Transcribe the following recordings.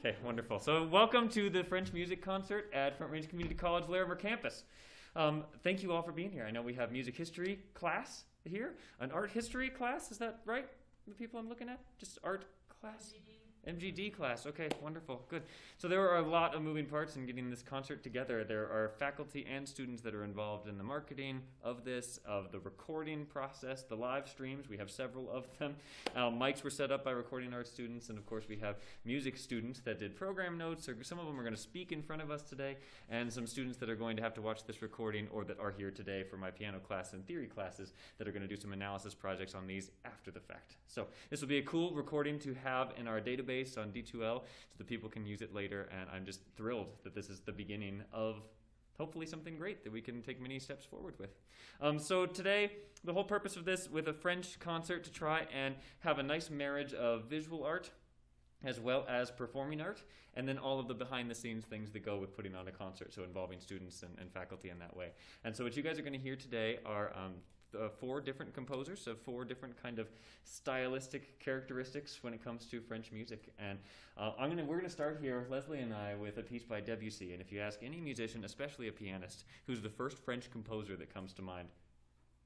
Okay, wonderful. So welcome to the French music concert at Front Range Community College Larimer campus. Thank you all for being here. I know we have music history class here, an art history class, is that right? The people I'm looking at? Just art class? MGD class. Okay, wonderful, good. So there are a lot of moving parts in getting this concert together. There are faculty and students that are involved in the marketing of this, of the recording process, the live streams. We have several of them. Mics were set up by recording arts students, and of course we have music students that did program notes, or some of them are going to speak in front of us today, and some students that are going to have to watch this recording or that are here today for my piano class and theory classes that are going to do some analysis projects on these after the fact. So this will be a cool recording to have in our database on D2L so that people can use it later, and I'm just thrilled that this is the beginning of hopefully something great that we can take many steps forward with. So today, the whole purpose of this with a French concert to try and have a nice marriage of visual art as well as performing art, and then all of the behind-the-scenes things that go with putting on a concert, so involving students and faculty in that way. And so what you guys are going to hear today are four different composers, so four different kind of stylistic characteristics when it comes to French music. And we're gonna start here, Leslie and I, with a piece by Debussy. And if you ask any musician, especially a pianist, who's the first French composer that comes to mind,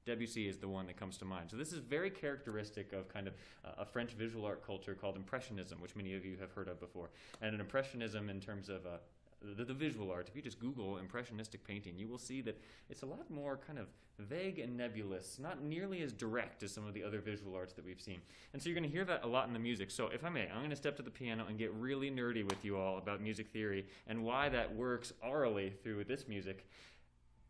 Debussy is the one that comes to mind. So this is very characteristic of kind of a French visual art culture called Impressionism, which many of you have heard of before. And an Impressionism in terms of the visual art, if you just Google impressionistic painting, you will see that it's a lot more kind of vague and nebulous, not nearly as direct as some of the other visual arts that we've seen. And so you're going to hear that a lot in the music. So if I may, I'm going to step to the piano and get really nerdy with you all about music theory and why that works orally through this music.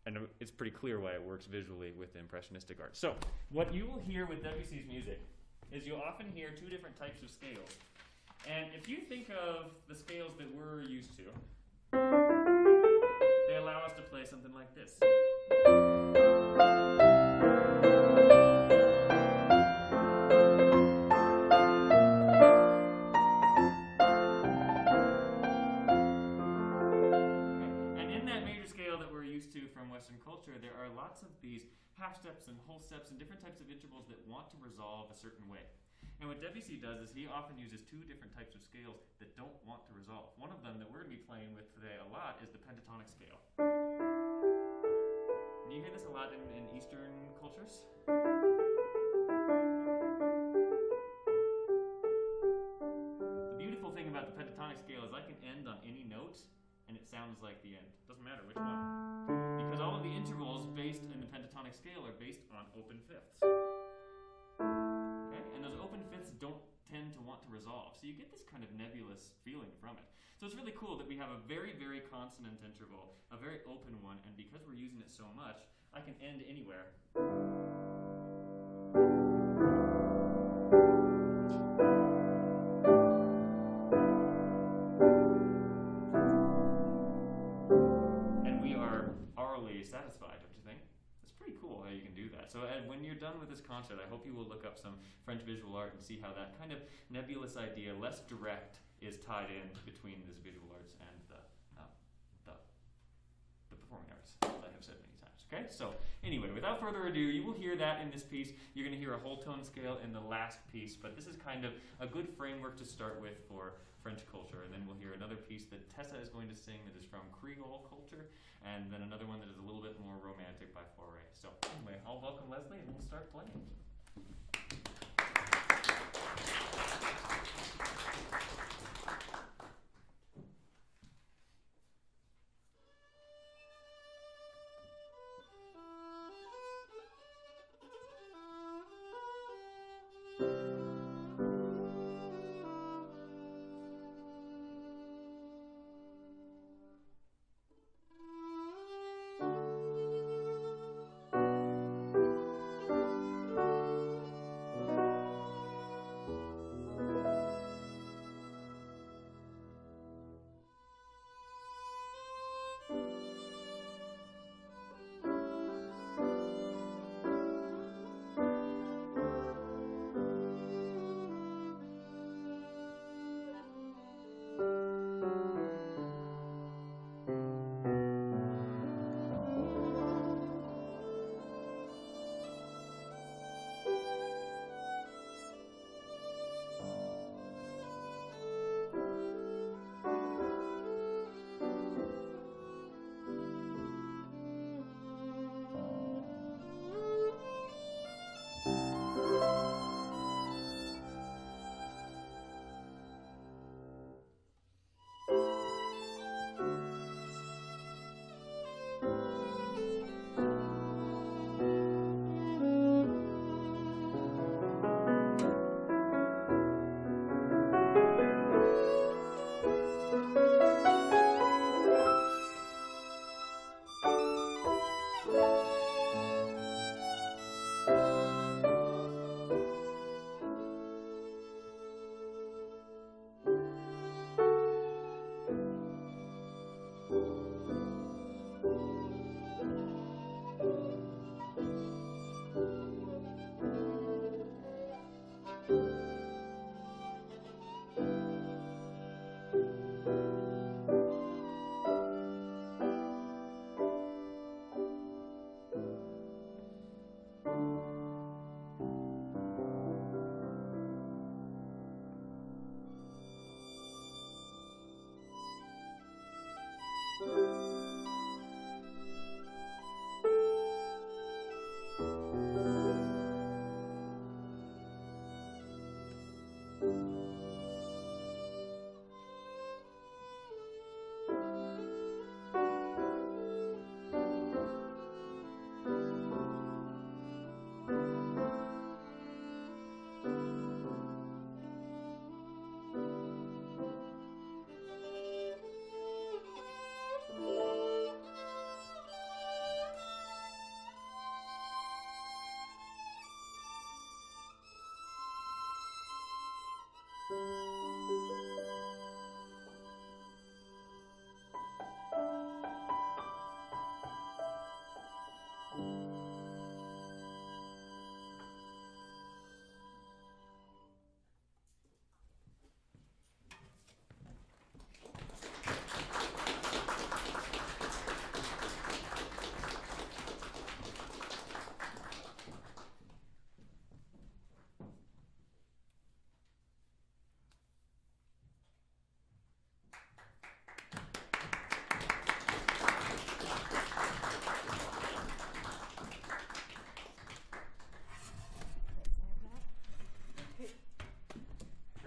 And it's pretty clear why it works visually with impressionistic art. So what you will hear with Debussy's music is you'll often hear two different types of scales. And if you think of the scales that we're used to, they allow us to play something like this. And in that major scale that we're used to from Western culture, there are lots of these half steps and whole steps and different types of intervals that want to resolve a certain way. And what Debussy does is he often uses two different types of scales that don't want to resolve. One of them that we're going to be playing with today a lot is the pentatonic scale. And you hear this a lot in Eastern cultures. The beautiful thing about the pentatonic scale is I can end on any note and it sounds like the end. Doesn't matter which one. Because all of the intervals based in the pentatonic scale are based on open fifths. Don't tend to want to resolve. So you get this kind of nebulous feeling from it. So it's really cool that we have a very, very consonant interval, a very open one, and because we're using it so much, I can end anywhere. And we are orally satisfied, don't you think? It's pretty cool how you can do that. So when you're done with this concert, I hope you will look up some French visual art and see how that kind of nebulous idea, less direct, is tied in between this visual arts and the performing arts, as I have said many times. Okay, so anyway, without further ado, you will hear that in this piece. You're going to hear a whole tone scale in the last piece, but this is kind of a good framework to start with for French culture. And then we'll hear another piece that Tessa is going to sing that is from Creole culture, and then another one that is a little bit more romantic by Fauré. So anyway, I'll welcome Leslie and we'll start playing.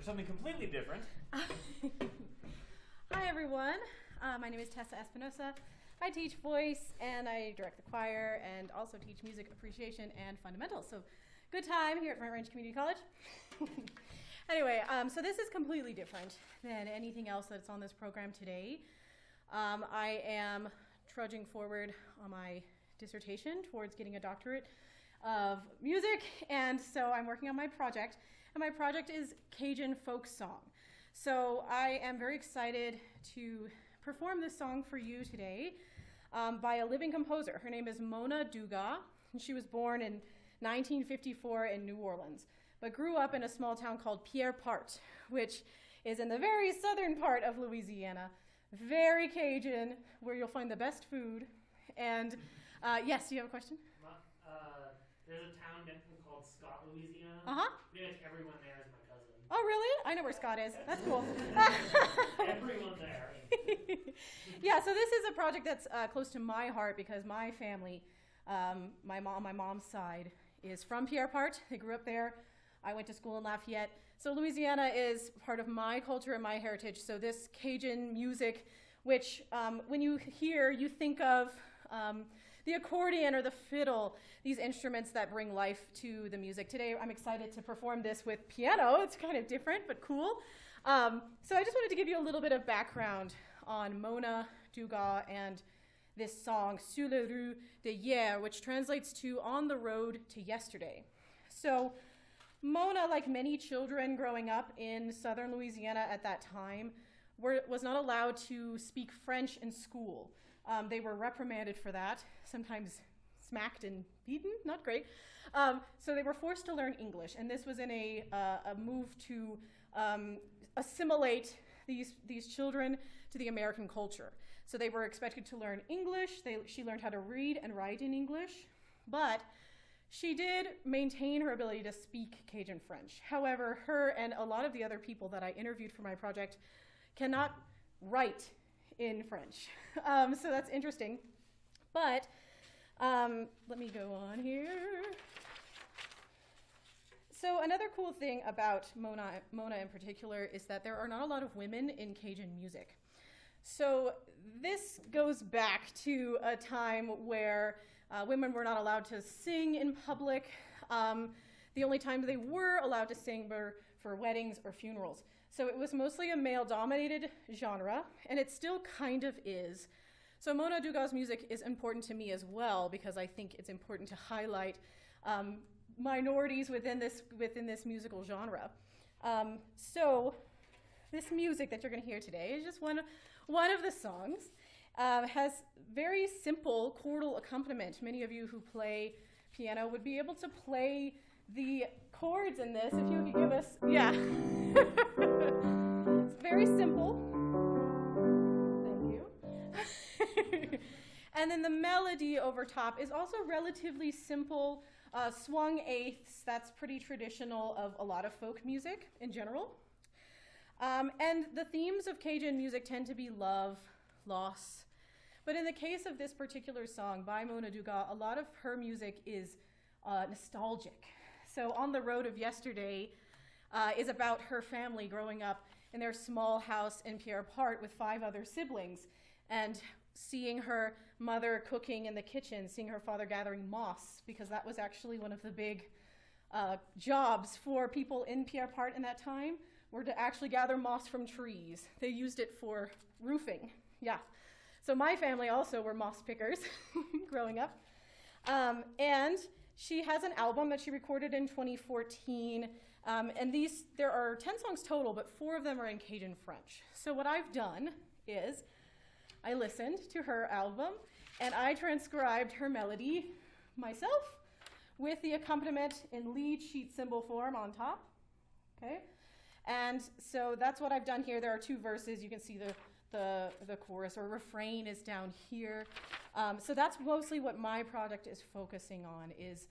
Something completely different. Hi everyone, my name is Tessa Espinosa. I teach voice and I direct the choir and also teach music appreciation and fundamentals. So good time here at Front Range Community College. Anyway, so this is completely different than anything else that's on this program today. I am trudging forward on my dissertation towards getting a doctorate of music, and so I'm working on my project. And my project is Cajun folk song. So I am very excited to perform this song for you today by a living composer. Her name is Mona Dugas, and she was born in 1954 in New Orleans, but grew up in a small town called Pierson, which is in the very southern part of Louisiana. Very Cajun, where you'll find the best food. And yes, do you have a question? There's a town called Scott, Louisiana. Uh-huh. Pretty much everyone there is my cousin. Oh, really? I know where Scott is. That's cool. Everyone there. Yeah, so this is a project that's close to my heart because my family, my mom's side, is from Pierson. They grew up there. I went to school in Lafayette. So Louisiana is part of my culture and my heritage. So this Cajun music, which when you hear, you think of the accordion or the fiddle, these instruments that bring life to the music. Today, I'm excited to perform this with piano. It's kind of different, but cool. So I just wanted to give you a little bit of background on Mona Dugas and this song, Sur les rues d'hier, which translates to On the Road to Yesterday. So Mona, like many children growing up in southern Louisiana at that time, was not allowed to speak French in school. They were reprimanded for that, sometimes smacked and beaten, not great. So they were forced to learn English, and this was in a move to assimilate these children to the American culture. So they were expected to learn English. She learned how to read and write in English, but she did maintain her ability to speak Cajun French. However, her and a lot of the other people that I interviewed for my project cannot write in French. So that's interesting. But let me go on here. So another cool thing about Mona in particular is that there are not a lot of women in Cajun music. So this goes back to a time where women were not allowed to sing in public. The only time they were allowed to sing were for weddings or funerals. So it was mostly a male-dominated genre, and it still kind of is. So Mona Dugas' music is important to me as well because I think it's important to highlight minorities within this musical genre. So this music that you're going to hear today is just one of the songs. Has very simple chordal accompaniment. Many of you who play piano would be able to play the chords in this if you could give us, yeah. It's very simple. Thank you. And then the melody over top is also relatively simple, swung eighths. That's pretty traditional of a lot of folk music in general. And the themes of Cajun music tend to be love, loss. But in the case of this particular song by Mona Dugas, a lot of her music is nostalgic. So On the Road of Yesterday is about her family growing up in their small house in Pierson with 5 other siblings and seeing her mother cooking in the kitchen, seeing her father gathering moss, because that was actually one of the big jobs for people in Pierson in that time, were to actually gather moss from trees. They used it for roofing, yeah. So my family also were moss pickers growing up. And she has an album that she recorded in 2014 And there are 10 songs total, but 4 of them are in Cajun French. So what I've done is I listened to her album and I transcribed her melody myself with the accompaniment in lead sheet cymbal form on top. Okay? And so that's what I've done here. There are 2 verses. You can see the chorus or refrain is down here. So that's mostly what my project is focusing on, is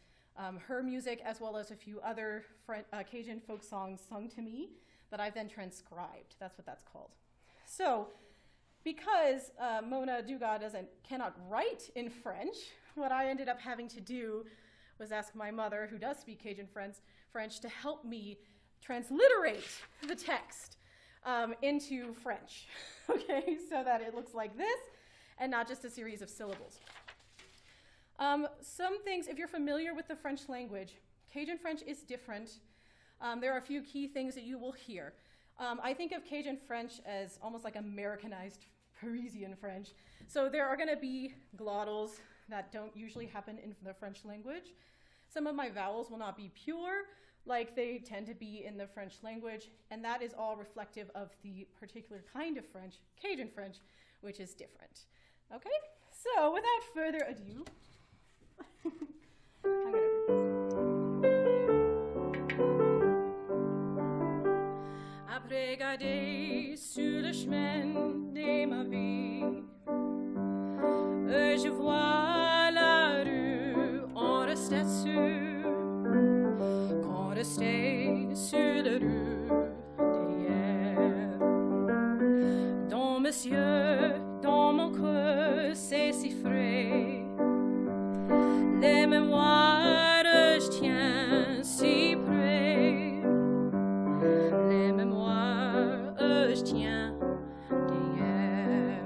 her music as well as a few other Cajun folk songs sung to me that I've then transcribed. That's what that's called. So because Mona Dugas cannot write in French, what I ended up having to do was ask my mother, who does speak Cajun French, to help me transliterate the text into French, okay, so that it looks like this and not just a series of syllables. Some things, if you're familiar with the French language, Cajun French is different. There are a few key things that you will hear. I think of Cajun French as almost like Americanized Parisian French. So there are going to be glottals that don't usually happen in the French language. Some of my vowels will not be pure, like they tend to be in the French language, and that is all reflective of the particular kind of French, Cajun French, which is different. Okay, so without further ado, I'm gonna Après garder sur le chemin de ma vie, je vois la rue, on restait sûr, qu'on restait sur la rue derrière. Dans mes yeux, dans mon cœur, c'est si frais. Les mémoires, je tiens si près. Les mémoires, je tiens d'hier.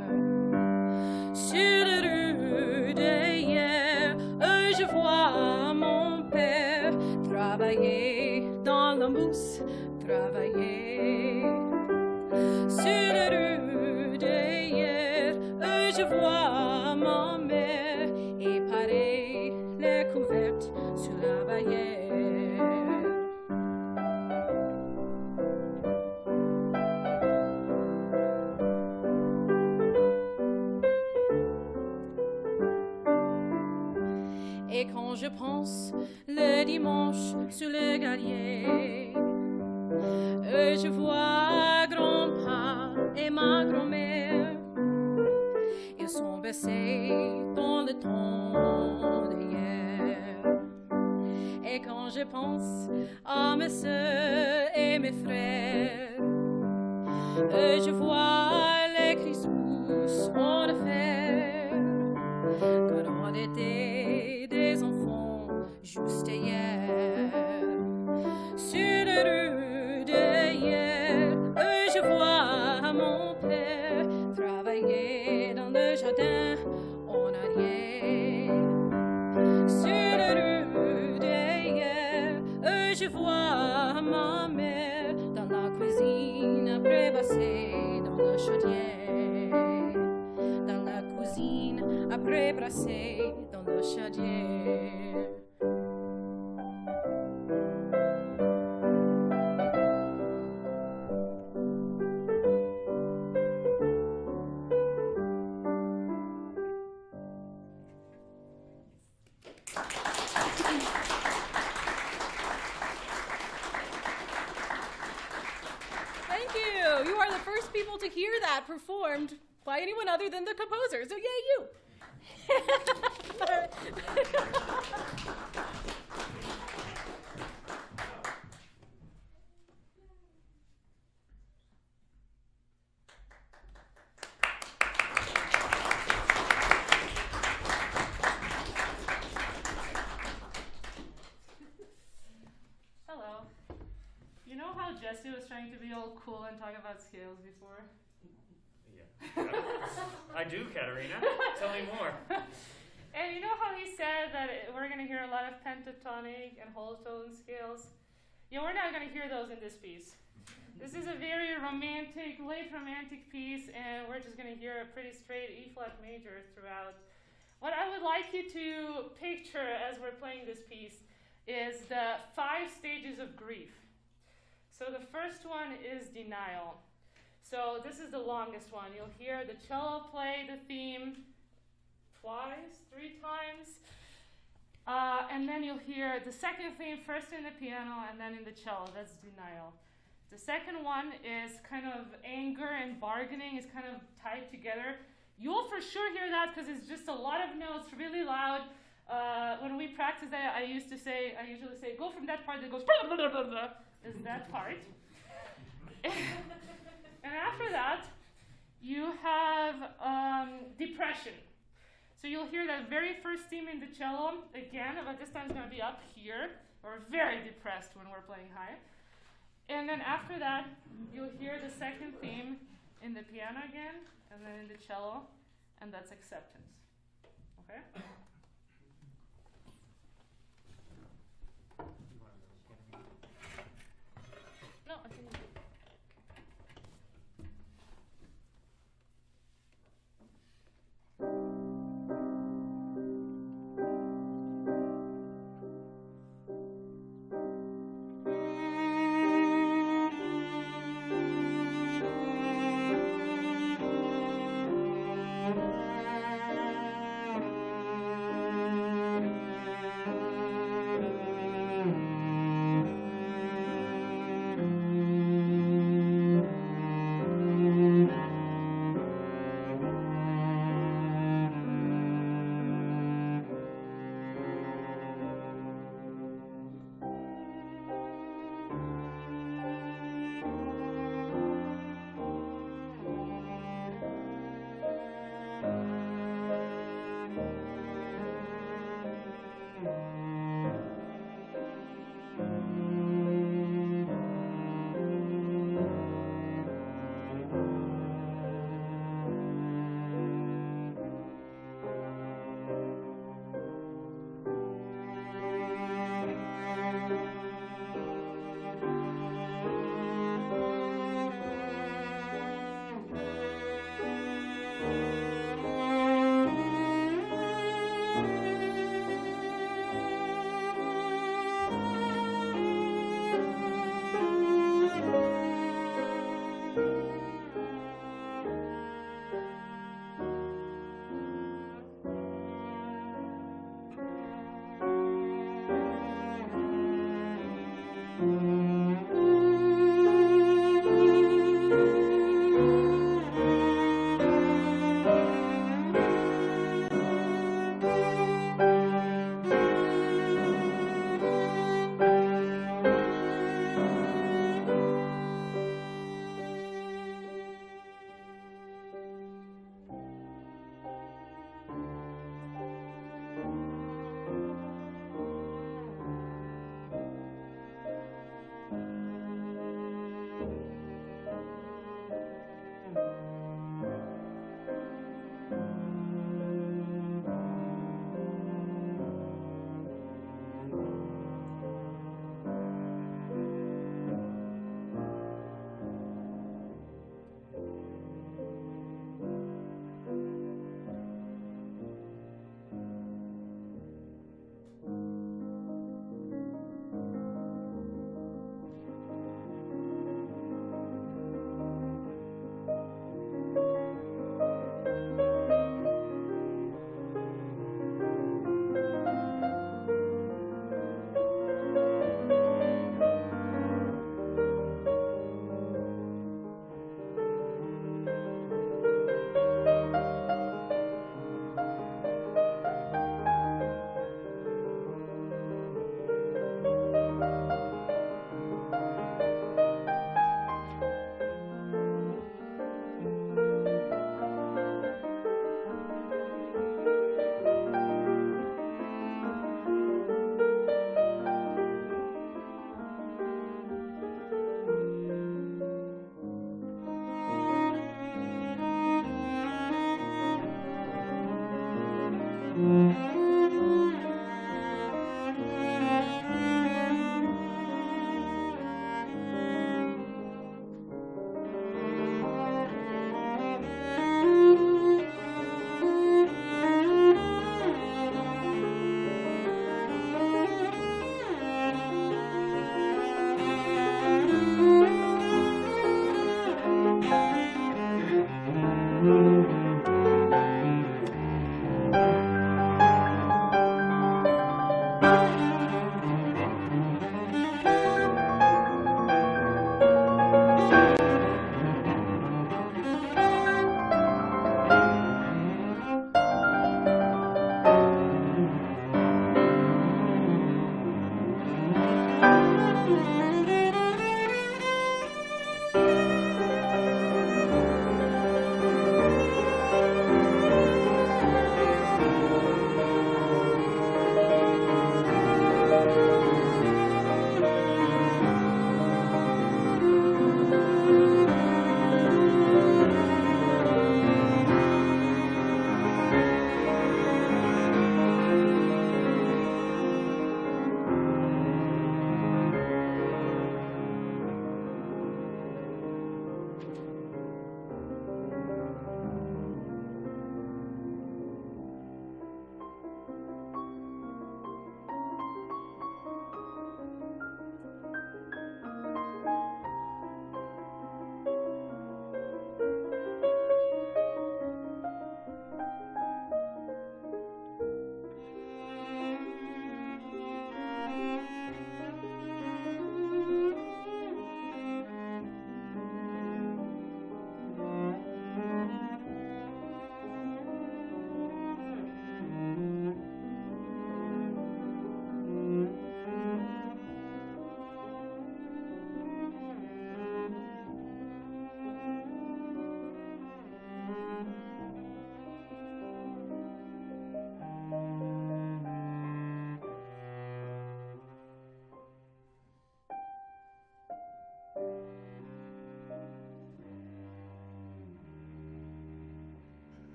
Sur la rue d'hier, je vois mon père travailler dans la mousse, travailler. Sur la rue d'hier, je vois ma mère éparer les couvertes sur la barrière. Et quand je pense le dimanche sur le galier, je vois grand-père et ma grand-mère. Ils sont baissés dans le temps d'hier. Et quand je pense à mes sœurs et mes frères, je vois les crispus en affaire. Quand on était des enfants juste hier. Sur la rue d'hier, je vois mon père travailler dans le jardin en arrière. Sur la rue d'hier, je vois ma mère dans la cuisine après brasser dans la chaudière. Dans la cuisine après brasser dans la chaudière. You are the first people to hear that performed by anyone other than the composer, so yay you! Hello. You know how Jesse was trying to be all cool and talk about scales before? Yeah. I do, Katarina. Tell me more. And you know how he said that we're going to hear a lot of pentatonic and whole tone scales? Yeah, we're not going to hear those in this piece. This is a very romantic, late romantic piece, and we're just going to hear a pretty straight E-flat major throughout. What I would like you to picture as we're playing this piece is the 5 stages of grief. So the first one is denial. So this is the longest one. You'll hear the cello play the theme twice, 3 times. And then you'll hear the second theme first in the piano and then in the cello. That's denial. The second one is kind of anger and bargaining is kind of tied together. You'll for sure hear that because it's just a lot of notes, really loud. When we practice that, I usually say, go from that part that goes blah, blah, blah, blah, blah, is that part. And after that, you have depression. So you'll hear that very first theme in the cello, again, but this time it's going to be up here. We're very depressed when we're playing high. And then after that, you'll hear the second theme in the piano again, and then in the cello, and that's acceptance. Okay? No, I think.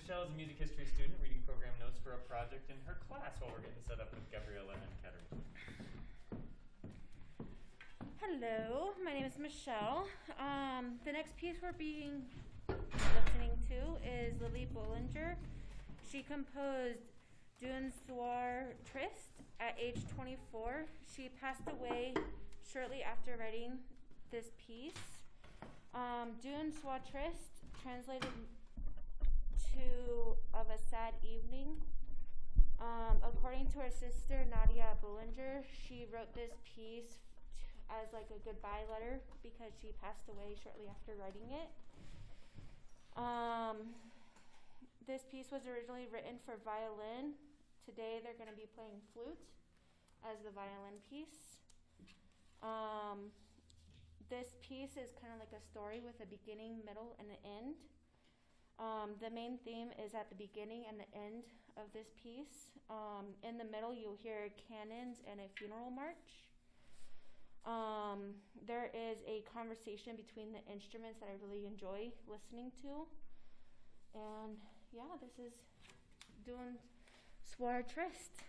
Michele is a music history student reading program notes for a project in her class while we're getting set up with Gabriela and Katarina. Hello, my name is Michele. The next piece we're listening to is Lily Bollinger. She composed D'un Soir Triste at age 24. She passed away shortly after writing this piece. D'un Soir Triste, translated to Of a Sad Evening. According to her sister Nadia Bollinger, she wrote this piece as like a goodbye letter because she passed away shortly after writing it. This piece was originally written for violin. Today they're going to be playing flute as the violin piece. This piece is kind of like a story with a beginning, middle, and an end. The main theme is at the beginning and the end of this piece. In the middle, you'll hear cannons and a funeral march. There is a conversation between the instruments that I really enjoy listening to. And yeah, this is D'un Soir Triste.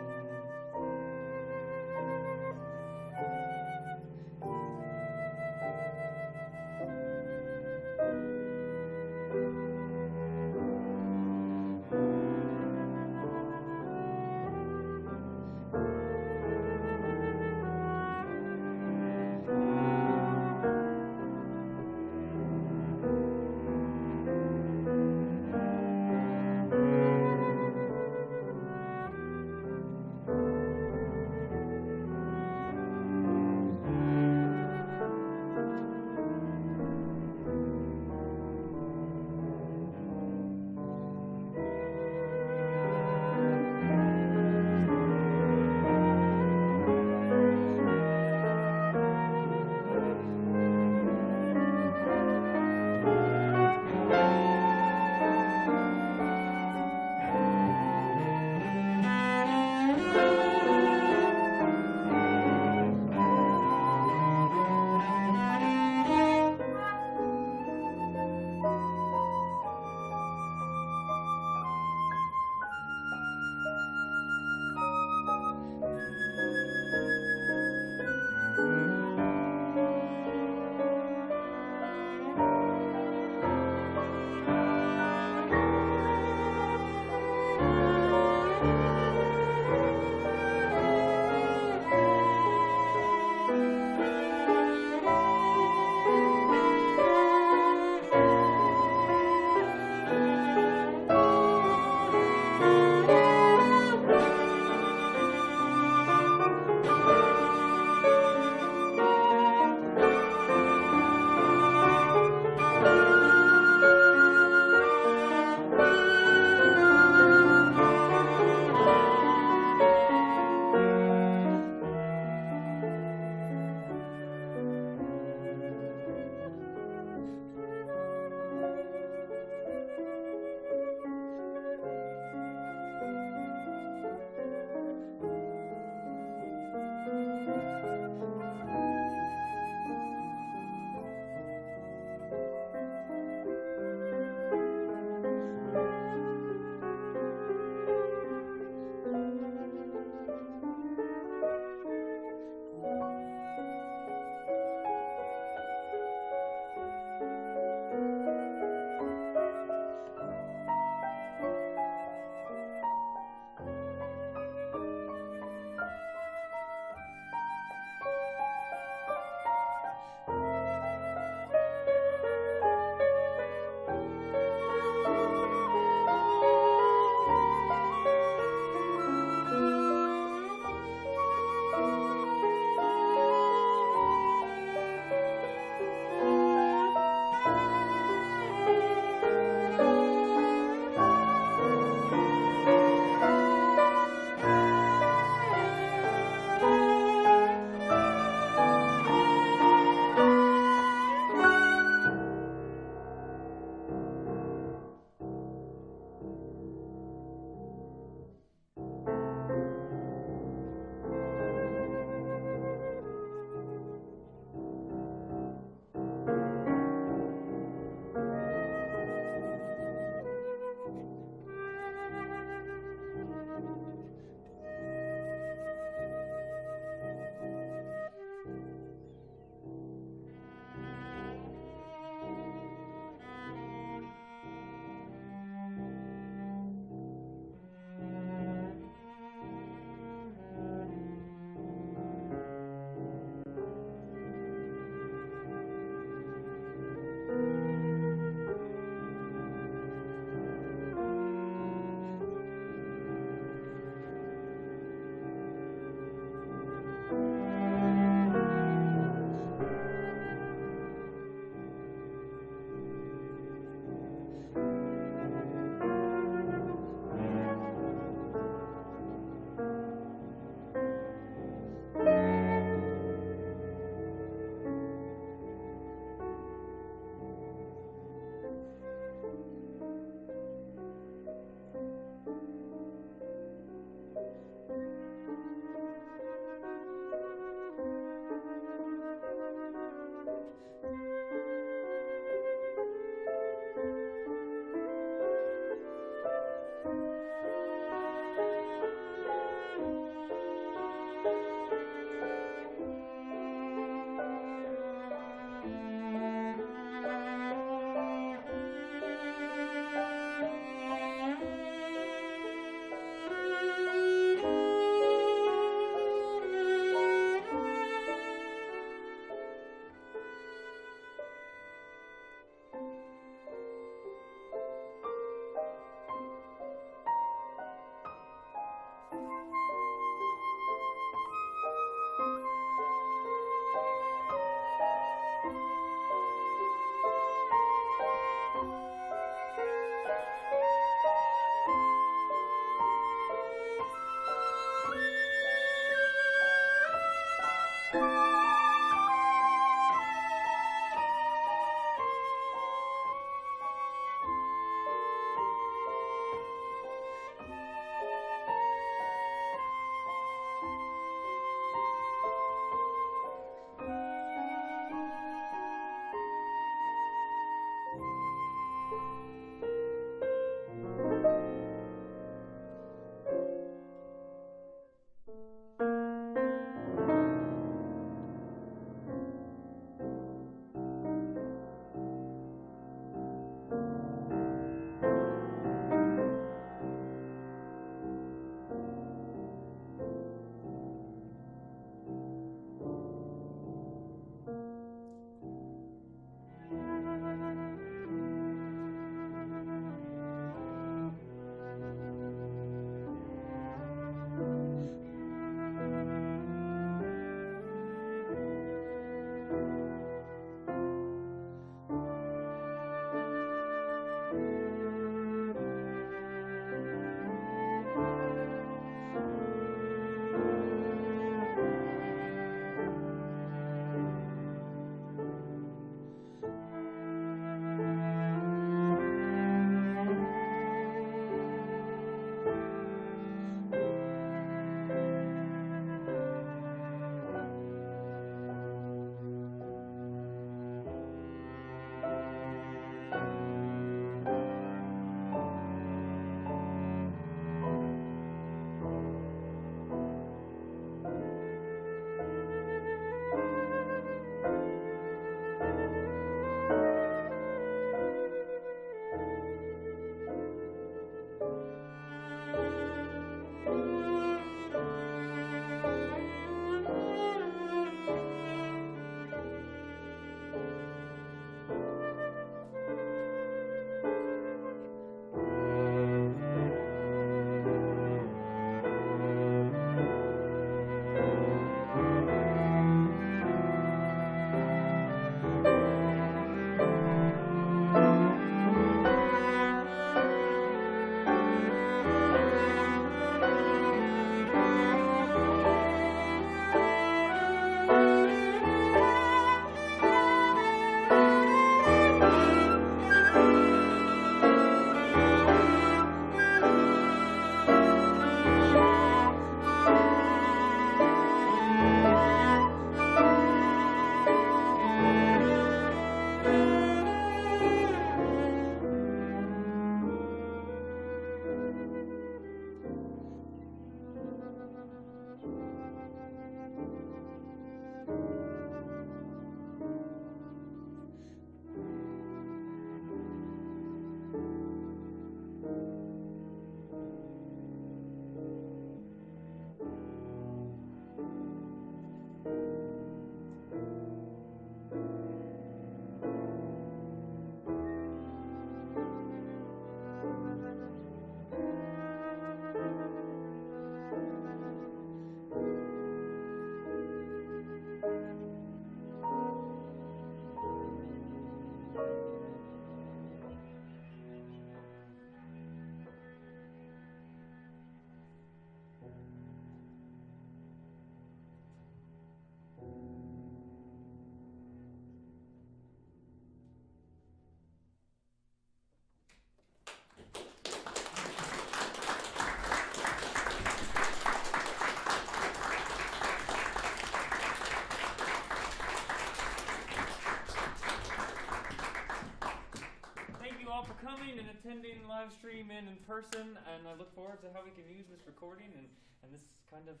coming and attending live stream and in person, and I look forward to how we can use this recording and this kind of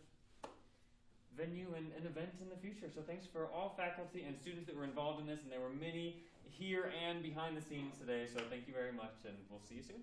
venue and event in the future. So thanks for all faculty and students that were involved in this, and there were many here and behind the scenes today, so thank you very much, and we'll see you soon.